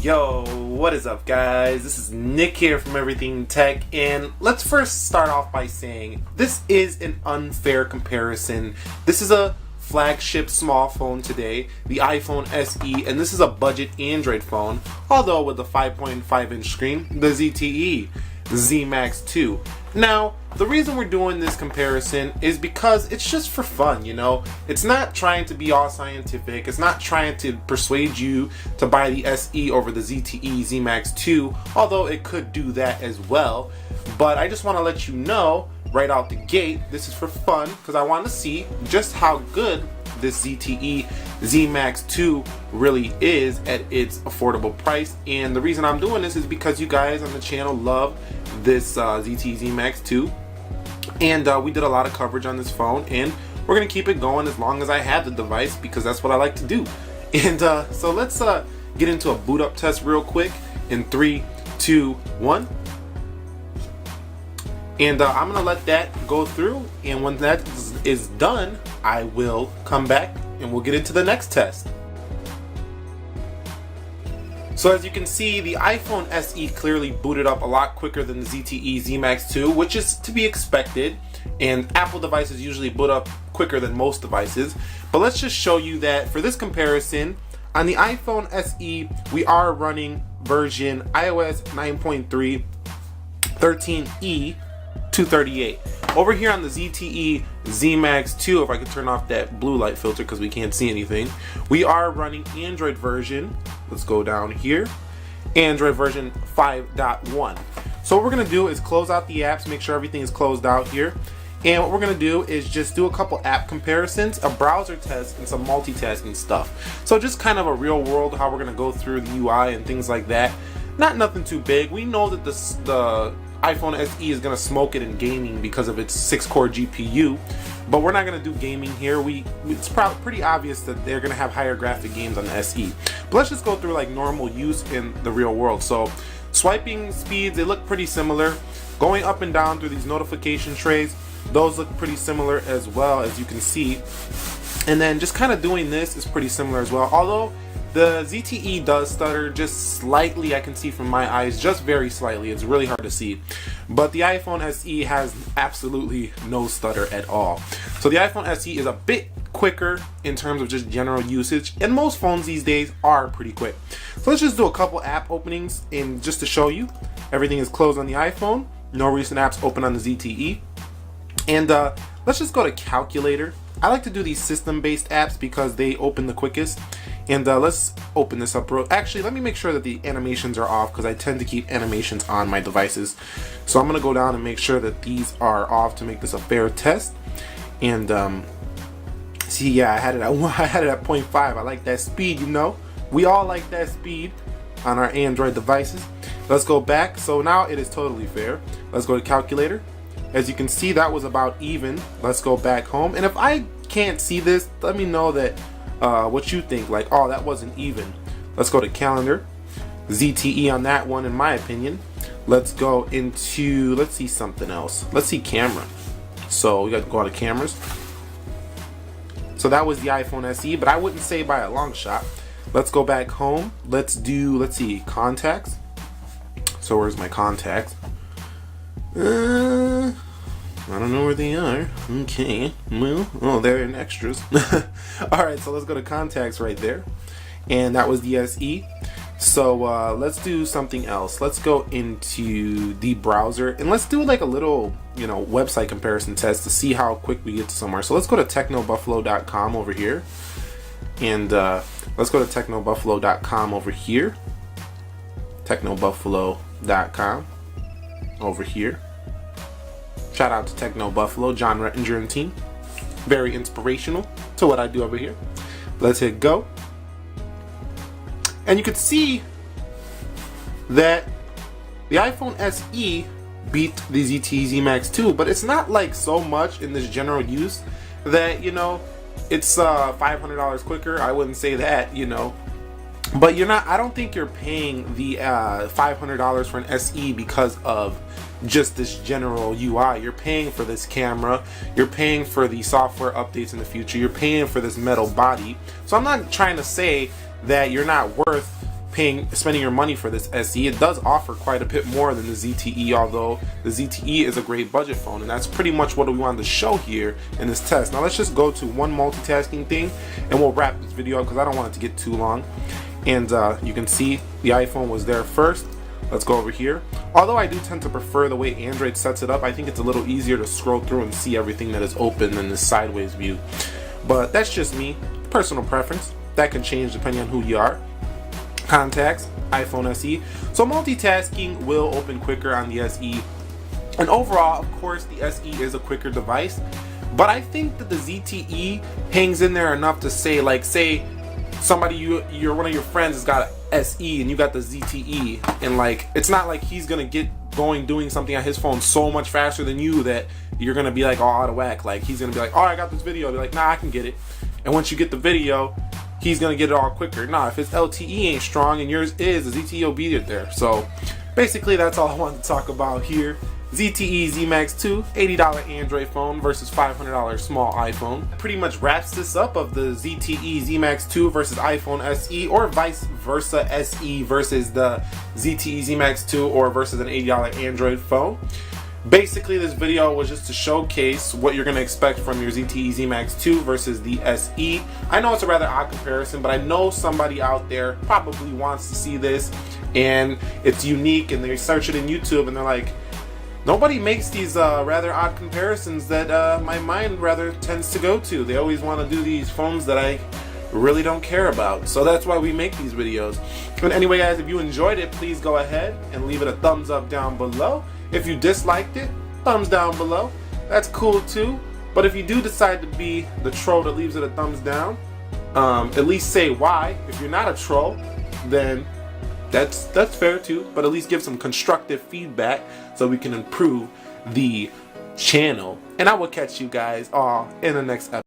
Yo, what is up guys? This is Nick here from Everything Tech, and let's first start off by saying this is an unfair comparison. This is a flagship small phone today, the iPhone SE, and this is a budget Android phone, although with a 5.5 inch screen, the ZTE Zmax 2. Now, the reason we're doing this comparison is because it's just for fun, you know? It's not trying to be all scientific, it's not trying to persuade you to buy the SE over the ZTE Zmax 2, although it could do that as well. But I just want to let you know right out the gate, this is for fun, because I want to see just how good this ZTE Zmax 2 really is at its affordable price. And the reason I'm doing this is because you guys on the channel love this ZTE Zmax 2, and we did a lot of coverage on this phone, and we're gonna keep it going as long as I have the device, because that's what I like to do. And so let's get into a boot up test real quick in 3, 2, 1. And I'm gonna let that go through, and when that is done, I will come back and we'll get into the next test. So as you can see, the iPhone SE clearly booted up a lot quicker than the ZTE Zmax 2, which is to be expected, and Apple devices usually boot up quicker than most devices. But let's just show you that for this comparison, on the iPhone SE, we are running version iOS 9.3 13E 238. Over here on the ZTE Zmax 2, if I could turn off that blue light filter because we can't see anything, we are running Android version, let's go down here, Android version 5.1. So what we're going to do is close out the apps, make sure everything is closed out here, and what we're going to do is just do a couple app comparisons, a browser test, and some multitasking stuff. So just kind of a real world, how we're going to go through the UI and things like that. Not nothing too big. We know that the iPhone SE is going to smoke it in gaming because of its 6-core GPU, but we're not going to do gaming here. It's probably pretty obvious that they're going to have higher graphic games on the SE. But let's just go through like normal use in the real world. So swiping speeds, they look pretty similar. Going up and down through these notification trays, those look pretty similar as well, as you can see. And then just kind of doing this is pretty similar as well, although the ZTE does stutter just slightly. I can see from my eyes, just very slightly. It's really hard to see. But the iPhone SE has absolutely no stutter at all. So the iPhone SE is a bit quicker in terms of just general usage, and most phones these days are pretty quick. So let's just do a couple app openings, and just to show you, everything is closed on the iPhone. No recent apps open on the ZTE. And let's just go to calculator. I like to do these system-based apps because they open the quickest. And let's open this up. Actually, let me make sure that the animations are off, because I tend to keep animations on my devices. So I'm going to go down and make sure that these are off to make this a fair test. And see, yeah, I had it at 0.5. I like that speed, you know. We all like that speed on our Android devices. Let's go back. So now it is totally fair. Let's go to calculator. As you can see, that was about even. Let's go back home. And if I can't see this, let me know that what you think, like, oh, that wasn't even. Let's go to calendar, ZTE on that one in my opinion. Let's go into, let's see something else. Let's see camera. So we got to go out of cameras. So that was the iPhone SE, but I wouldn't say by a long shot. Let's go back home. Let's see, contacts. So where's my contacts? I don't know where they are. Okay, well, oh, they're in extras. Alright, so let's go to contacts right there. And that was the SE. So let's do something else. Let's go into the browser, and let's do like a little, you know, website comparison test to see how quick we get to somewhere. So let's go to technobuffalo.com over here. And let's go to technobuffalo.com over here. Technobuffalo.com over here. Shout out to Techno Buffalo, John Rettinger and team. Very inspirational to what I do over here. Let's hit go. And you can see that the iPhone SE beat the ZTE Zmax 2, but it's not like so much in this general use that, you know, it's $500 quicker. I wouldn't say that, you know. But you're not, I don't think you're paying the $500 for an SE because of just this general UI. You're paying for this camera, you're paying for the software updates in the future, you're paying for this metal body. So I'm not trying to say that you're not worth spending your money for this SE. It does offer quite a bit more than the ZTE, although the ZTE is a great budget phone, and that's pretty much what we wanted to show here in this test. Now let's just go to one multitasking thing and we'll wrap this video up because I don't want it to get too long. And you can see the iPhone was there first. Let's go over here. Although I do tend to prefer the way Android sets it up, I think it's a little easier to scroll through and see everything that is open than this sideways view. But that's just me, personal preference. That can change depending on who you are. Contacts, iPhone SE. So multitasking will open quicker on the SE. And overall, of course, the SE is a quicker device. But I think that the ZTE hangs in there enough to say, like, say somebody you're one of your friends has got a SE and you got the ZTE, and like it's not like he's gonna get going doing something on his phone so much faster than you that you're gonna be like all out of whack. Like he's gonna be like, oh, I got this video. Be like, nah, I can get it. And once you get the video, he's gonna get it all quicker. Nah, if his LTE ain't strong and yours is, the ZTE will beat it there. So basically that's all I wanted to talk about here. ZTE Zmax 2, $80 Android phone versus $500 small iPhone. Pretty much wraps this up of the ZTE Zmax 2 versus iPhone SE, or vice versa, SE versus the ZTE Zmax 2 or versus an $80 Android phone. Basically this video was just to showcase what you're going to expect from your ZTE Zmax 2 versus the SE. I know it's a rather odd comparison, but I know somebody out there probably wants to see this and it's unique, and they search it in YouTube and they're like, nobody makes these rather odd comparisons that my mind rather tends to go to. They always want to do these phones that I really don't care about. So that's why we make these videos. But anyway guys, if you enjoyed it, please go ahead and leave it a thumbs up down below. If you disliked it, thumbs down below. That's cool too. But if you do decide to be the troll that leaves it a thumbs down, at least say why. If you're not a troll, then that's fair too, but at least give some constructive feedback so we can improve the channel. And I will catch you guys all in the next episode.